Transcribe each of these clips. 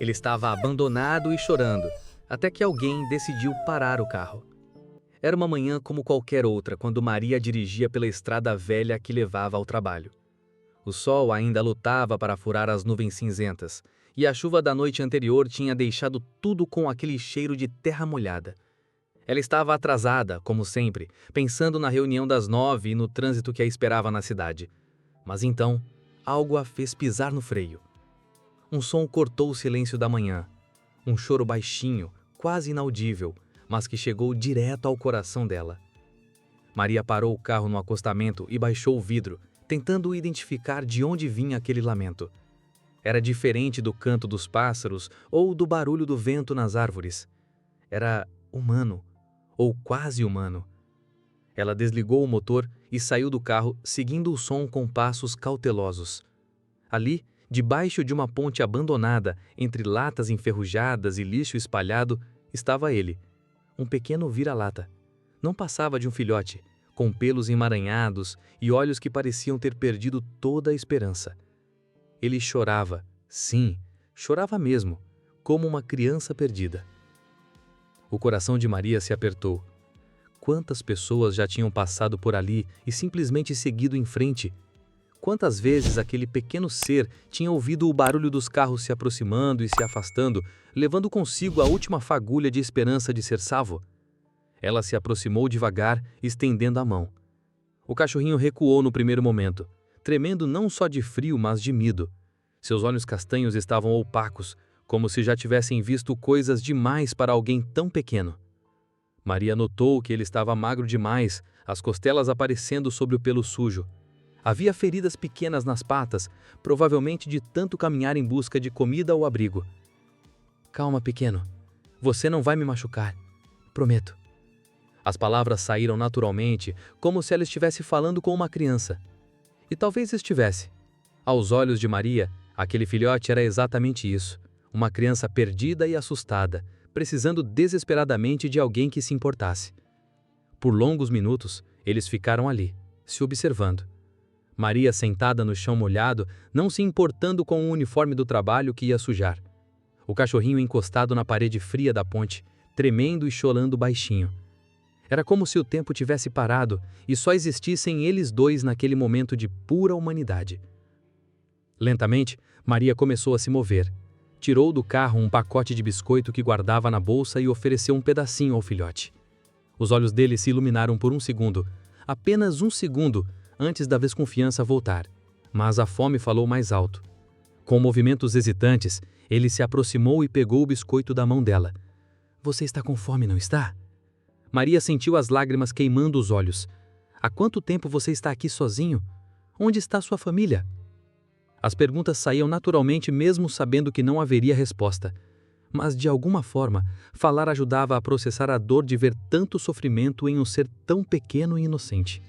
Ele estava abandonado e chorando, até que alguém decidiu parar o carro. Era uma manhã como qualquer outra quando Maria dirigia pela estrada velha que levava ao trabalho. O sol ainda lutava para furar as nuvens cinzentas, e a chuva da noite anterior tinha deixado tudo com aquele cheiro de terra molhada. Ela estava atrasada, como sempre, pensando na reunião das 9 e no trânsito que a esperava na cidade. Mas então, algo a fez pisar no freio. Um som cortou o silêncio da manhã. Um choro baixinho, quase inaudível, mas que chegou direto ao coração dela. Maria parou o carro no acostamento e baixou o vidro, tentando identificar de onde vinha aquele lamento. Era diferente do canto dos pássaros ou do barulho do vento nas árvores. Era humano, ou quase humano. Ela desligou o motor e saiu do carro, seguindo o som com passos cautelosos. Ali, debaixo de uma ponte abandonada, entre latas enferrujadas e lixo espalhado, estava ele, um pequeno vira-lata. Não passava de um filhote, com pelos emaranhados e olhos que pareciam ter perdido toda a esperança. Ele chorava, sim, chorava mesmo, como uma criança perdida. O coração de Maria se apertou. Quantas pessoas já tinham passado por ali e simplesmente seguido em frente? Quantas vezes aquele pequeno ser tinha ouvido o barulho dos carros se aproximando e se afastando, levando consigo a última fagulha de esperança de ser salvo? Ela se aproximou devagar, estendendo a mão. O cachorrinho recuou no primeiro momento, tremendo não só de frio, mas de medo. Seus olhos castanhos estavam opacos, como se já tivessem visto coisas demais para alguém tão pequeno. Maria notou que ele estava magro demais, as costelas aparecendo sobre o pelo sujo. Havia feridas pequenas nas patas, provavelmente de tanto caminhar em busca de comida ou abrigo. "Calma, pequeno. Você não vai me machucar. Prometo." As palavras saíram naturalmente, como se ela estivesse falando com uma criança. E talvez estivesse. Aos olhos de Maria, aquele filhote era exatamente isso. Uma criança perdida e assustada, precisando desesperadamente de alguém que se importasse. Por longos minutos, eles ficaram ali, se observando. Maria sentada no chão molhado, não se importando com o uniforme do trabalho que ia sujar. O cachorrinho encostado na parede fria da ponte, tremendo e chorando baixinho. Era como se o tempo tivesse parado e só existissem eles dois naquele momento de pura humanidade. Lentamente, Maria começou a se mover. Tirou do carro um pacote de biscoito que guardava na bolsa e ofereceu um pedacinho ao filhote. Os olhos dele se iluminaram por um segundo, apenas um segundo, antes da desconfiança voltar. Mas a fome falou mais alto. Com movimentos hesitantes, ele se aproximou e pegou o biscoito da mão dela. "Você está com fome, não está?" Maria sentiu as lágrimas queimando os olhos. "Há quanto tempo você está aqui sozinho? Onde está sua família?" As perguntas saíam naturalmente mesmo sabendo que não haveria resposta. Mas, de alguma forma, falar ajudava a processar a dor de ver tanto sofrimento em um ser tão pequeno e inocente.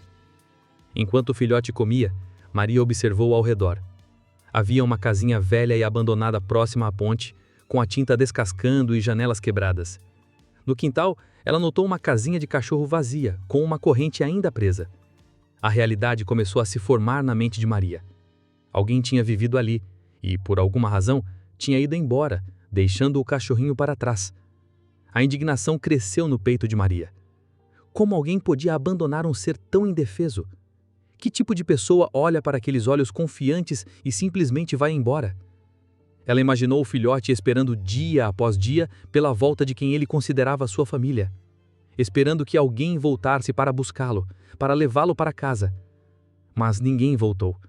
Enquanto o filhote comia, Maria observou ao redor. Havia uma casinha velha e abandonada próxima à ponte, com a tinta descascando e janelas quebradas. No quintal, ela notou uma casinha de cachorro vazia, com uma corrente ainda presa. A realidade começou a se formar na mente de Maria. Alguém tinha vivido ali e, por alguma razão, tinha ido embora, deixando o cachorrinho para trás. A indignação cresceu no peito de Maria. Como alguém podia abandonar um ser tão indefeso? Que tipo de pessoa olha para aqueles olhos confiantes e simplesmente vai embora? Ela imaginou o filhote esperando dia após dia pela volta de quem ele considerava sua família, esperando que alguém voltasse para buscá-lo, para levá-lo para casa. Mas ninguém voltou.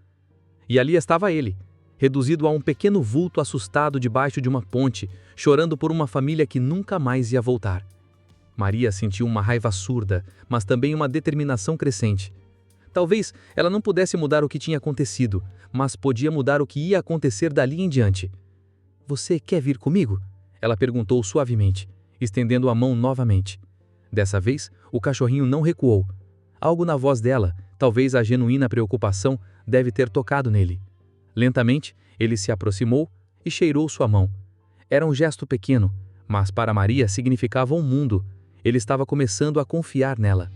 E ali estava ele, reduzido a um pequeno vulto assustado debaixo de uma ponte, chorando por uma família que nunca mais ia voltar. Maria sentiu uma raiva surda, mas também uma determinação crescente. Talvez ela não pudesse mudar o que tinha acontecido, mas podia mudar o que ia acontecer dali em diante. "Você quer vir comigo?" ela perguntou suavemente, estendendo a mão novamente. Dessa vez, o cachorrinho não recuou. Algo na voz dela, talvez a genuína preocupação, deve ter tocado nele. Lentamente, ele se aproximou e cheirou sua mão. Era um gesto pequeno, mas para Maria significava um mundo. Ele estava começando a confiar nela.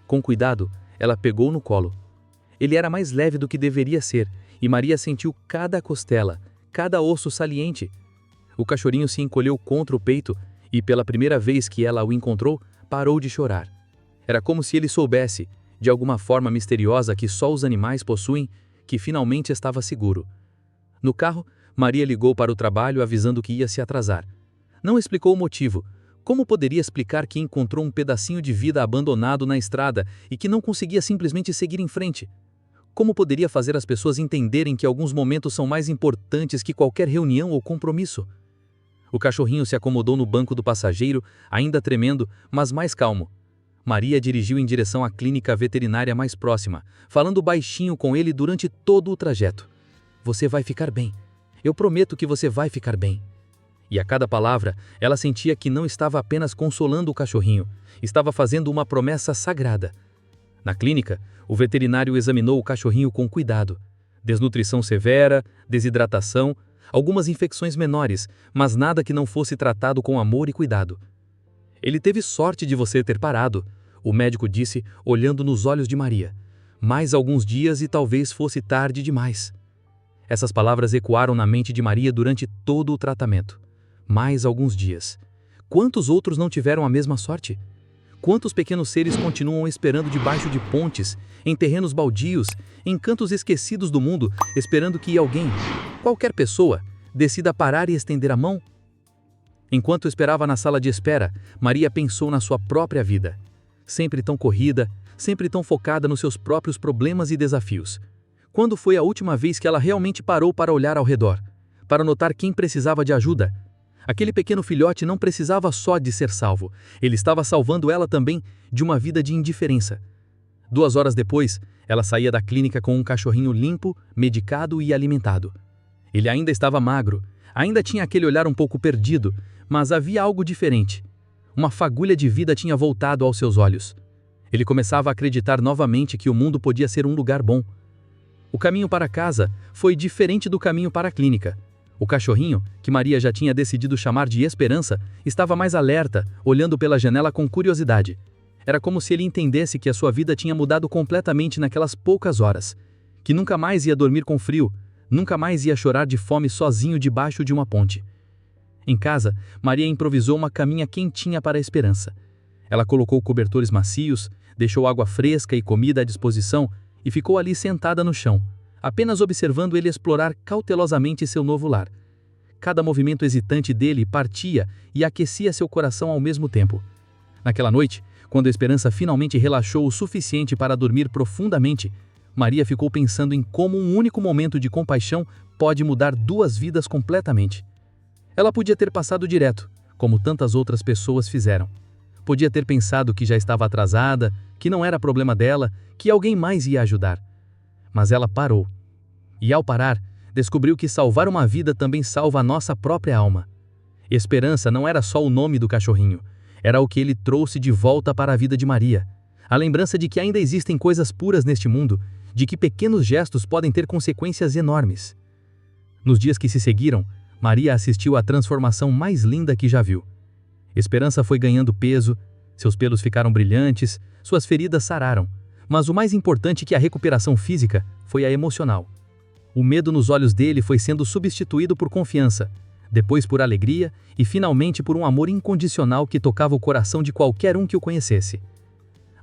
Com cuidado, ela pegou no colo. Ele era mais leve do que deveria ser, e Maria sentiu cada costela, cada osso saliente. O cachorrinho se encolheu contra o peito e, pela primeira vez que ela o encontrou, parou de chorar. Era como se ele soubesse, de alguma forma misteriosa que só os animais possuem, que finalmente estava seguro. No carro, Maria ligou para o trabalho avisando que ia se atrasar. Não explicou o motivo. Como poderia explicar que encontrou um pedacinho de vida abandonado na estrada e que não conseguia simplesmente seguir em frente? Como poderia fazer as pessoas entenderem que alguns momentos são mais importantes que qualquer reunião ou compromisso? O cachorrinho se acomodou no banco do passageiro, ainda tremendo, mas mais calmo. Maria dirigiu em direção à clínica veterinária mais próxima, falando baixinho com ele durante todo o trajeto. Você vai ficar bem. Eu prometo que você vai ficar bem. E a cada palavra, ela sentia que não estava apenas consolando o cachorrinho, estava fazendo uma promessa sagrada. Na clínica, o veterinário examinou o cachorrinho com cuidado. Desnutrição severa, desidratação, algumas infecções menores, mas nada que não fosse tratado com amor e cuidado. Ele teve sorte de você ter parado, o médico disse, olhando nos olhos de Maria. Mais alguns dias e talvez fosse tarde demais. Essas palavras ecoaram na mente de Maria durante todo o tratamento. Mais alguns dias. Quantos outros não tiveram a mesma sorte? Quantos pequenos seres continuam esperando debaixo de pontes, em terrenos baldios, em cantos esquecidos do mundo, esperando que alguém, qualquer pessoa, decida parar e estender a mão? Enquanto esperava na sala de espera, Maria pensou na sua própria vida. Sempre tão corrida, sempre tão focada nos seus próprios problemas e desafios. Quando foi a última vez que ela realmente parou para olhar ao redor, para notar quem precisava de ajuda? Aquele pequeno filhote não precisava só de ser salvo, ele estava salvando ela também de uma vida de indiferença. 2 horas depois, ela saía da clínica com um cachorrinho limpo, medicado e alimentado. Ele ainda estava magro, ainda tinha aquele olhar um pouco perdido, mas havia algo diferente. Uma fagulha de vida tinha voltado aos seus olhos. Ele começava a acreditar novamente que o mundo podia ser um lugar bom. O caminho para casa foi diferente do caminho para a clínica. O cachorrinho, que Maria já tinha decidido chamar de Esperança, estava mais alerta, olhando pela janela com curiosidade. Era como se ele entendesse que a sua vida tinha mudado completamente naquelas poucas horas, que nunca mais ia dormir com frio, nunca mais ia chorar de fome sozinho debaixo de uma ponte. Em casa, Maria improvisou uma caminha quentinha para a Esperança. Ela colocou cobertores macios, deixou água fresca e comida à disposição e ficou ali sentada no chão, apenas observando ele explorar cautelosamente seu novo lar. Cada movimento hesitante dele partia e aquecia seu coração ao mesmo tempo. Naquela noite, quando a Esperança finalmente relaxou o suficiente para dormir profundamente, Maria ficou pensando em como um único momento de compaixão pode mudar 2 vidas completamente. Ela podia ter passado direto, como tantas outras pessoas fizeram. Podia ter pensado que já estava atrasada, que não era problema dela, que alguém mais ia ajudar. Mas ela parou. E ao parar, descobriu que salvar uma vida também salva a nossa própria alma. Esperança não era só o nome do cachorrinho, era o que ele trouxe de volta para a vida de Maria. A lembrança de que ainda existem coisas puras neste mundo, de que pequenos gestos podem ter consequências enormes. Nos dias que se seguiram, Maria assistiu à transformação mais linda que já viu. Esperança foi ganhando peso, seus pelos ficaram brilhantes, suas feridas sararam. Mas o mais importante que a recuperação física foi a emocional. O medo nos olhos dele foi sendo substituído por confiança, depois por alegria e finalmente por um amor incondicional que tocava o coração de qualquer um que o conhecesse.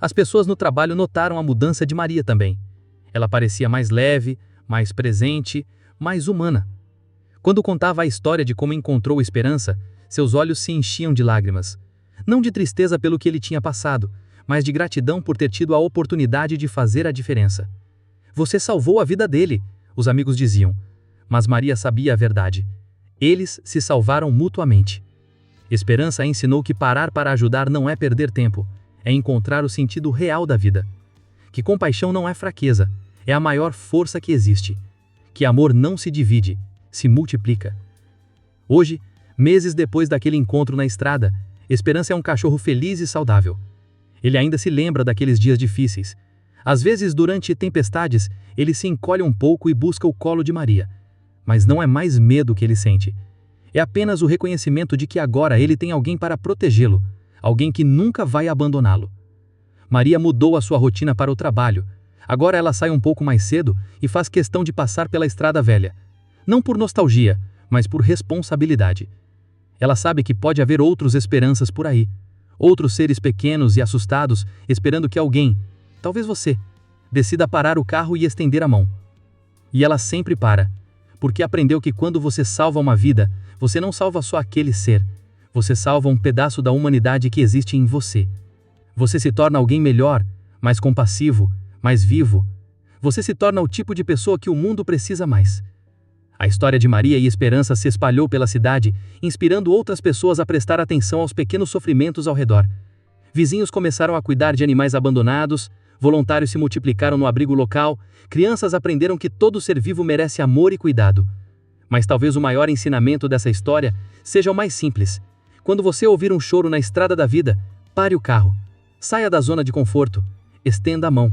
As pessoas no trabalho notaram a mudança de Maria também. Ela parecia mais leve, mais presente, mais humana. Quando contava a história de como encontrou esperança, seus olhos se enchiam de lágrimas. Não de tristeza pelo que ele tinha passado, mas de gratidão por ter tido a oportunidade de fazer a diferença. Você salvou a vida dele, os amigos diziam. Mas Maria sabia a verdade. Eles se salvaram mutuamente. Esperança ensinou que parar para ajudar não é perder tempo, é encontrar o sentido real da vida. Que compaixão não é fraqueza, é a maior força que existe. Que amor não se divide, se multiplica. Hoje, meses depois daquele encontro na estrada, Esperança é um cachorro feliz e saudável. Ele ainda se lembra daqueles dias difíceis. Às vezes, durante tempestades, ele se encolhe um pouco e busca o colo de Maria. Mas não é mais medo que ele sente. É apenas o reconhecimento de que agora ele tem alguém para protegê-lo, alguém que nunca vai abandoná-lo. Maria mudou a sua rotina para o trabalho. Agora ela sai um pouco mais cedo e faz questão de passar pela estrada velha. Não por nostalgia, mas por responsabilidade. Ela sabe que pode haver outras esperanças por aí, outros seres pequenos e assustados esperando que alguém, talvez você, decida parar o carro e estender a mão. E ela sempre para, porque aprendeu que quando você salva uma vida, você não salva só aquele ser, você salva um pedaço da humanidade que existe em você. Você se torna alguém melhor, mais compassivo, mais vivo. Você se torna o tipo de pessoa que o mundo precisa mais. A história de Maria e Esperança se espalhou pela cidade, inspirando outras pessoas a prestar atenção aos pequenos sofrimentos ao redor. Vizinhos começaram a cuidar de animais abandonados, voluntários se multiplicaram no abrigo local, crianças aprenderam que todo ser vivo merece amor e cuidado. Mas talvez o maior ensinamento dessa história seja o mais simples. Quando você ouvir um choro na estrada da vida, pare o carro. Saia da zona de conforto. Estenda a mão.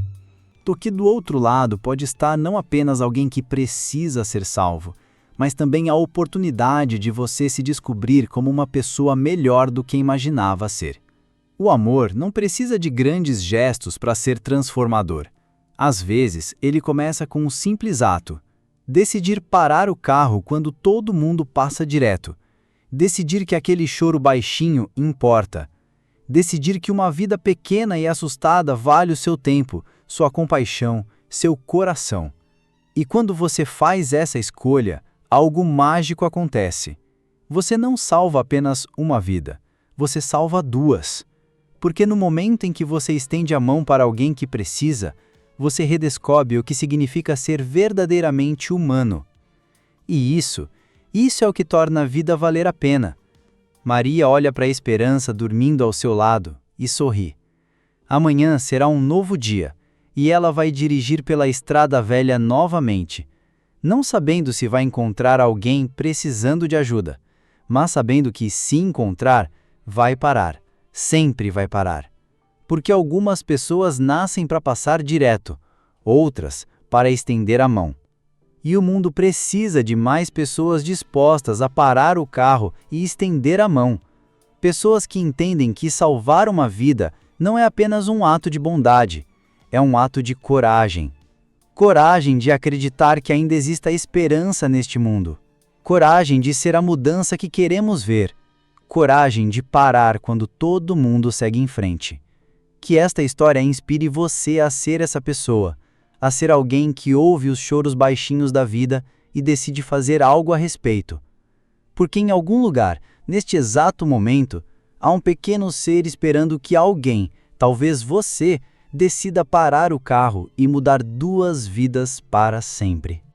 Porque do outro lado pode estar não apenas alguém que precisa ser salvo, mas também a oportunidade de você se descobrir como uma pessoa melhor do que imaginava ser. O amor não precisa de grandes gestos para ser transformador. Às vezes, ele começa com um simples ato. Decidir parar o carro quando todo mundo passa direto. Decidir que aquele choro baixinho importa. Decidir que uma vida pequena e assustada vale o seu tempo, sua compaixão, seu coração. E quando você faz essa escolha, algo mágico acontece. Você não salva apenas uma vida, você salva duas. Porque no momento em que você estende a mão para alguém que precisa, você redescobre o que significa ser verdadeiramente humano. E isso é o que torna a vida valer a pena. Maria olha para a Esperança dormindo ao seu lado e sorri. Amanhã será um novo dia, e ela vai dirigir pela estrada velha novamente, não sabendo se vai encontrar alguém precisando de ajuda, mas sabendo que, se encontrar, vai parar, sempre vai parar. Porque algumas pessoas nascem para passar direto, outras para estender a mão. E o mundo precisa de mais pessoas dispostas a parar o carro e estender a mão. Pessoas que entendem que salvar uma vida não é apenas um ato de bondade, é um ato de coragem. Coragem de acreditar que ainda exista esperança neste mundo. Coragem de ser a mudança que queremos ver. Coragem de parar quando todo mundo segue em frente. Que esta história inspire você a ser essa pessoa, a ser alguém que ouve os choros baixinhos da vida e decide fazer algo a respeito. Porque em algum lugar, neste exato momento, há um pequeno ser esperando que alguém, talvez você, decida parar o carro e mudar duas vidas para sempre.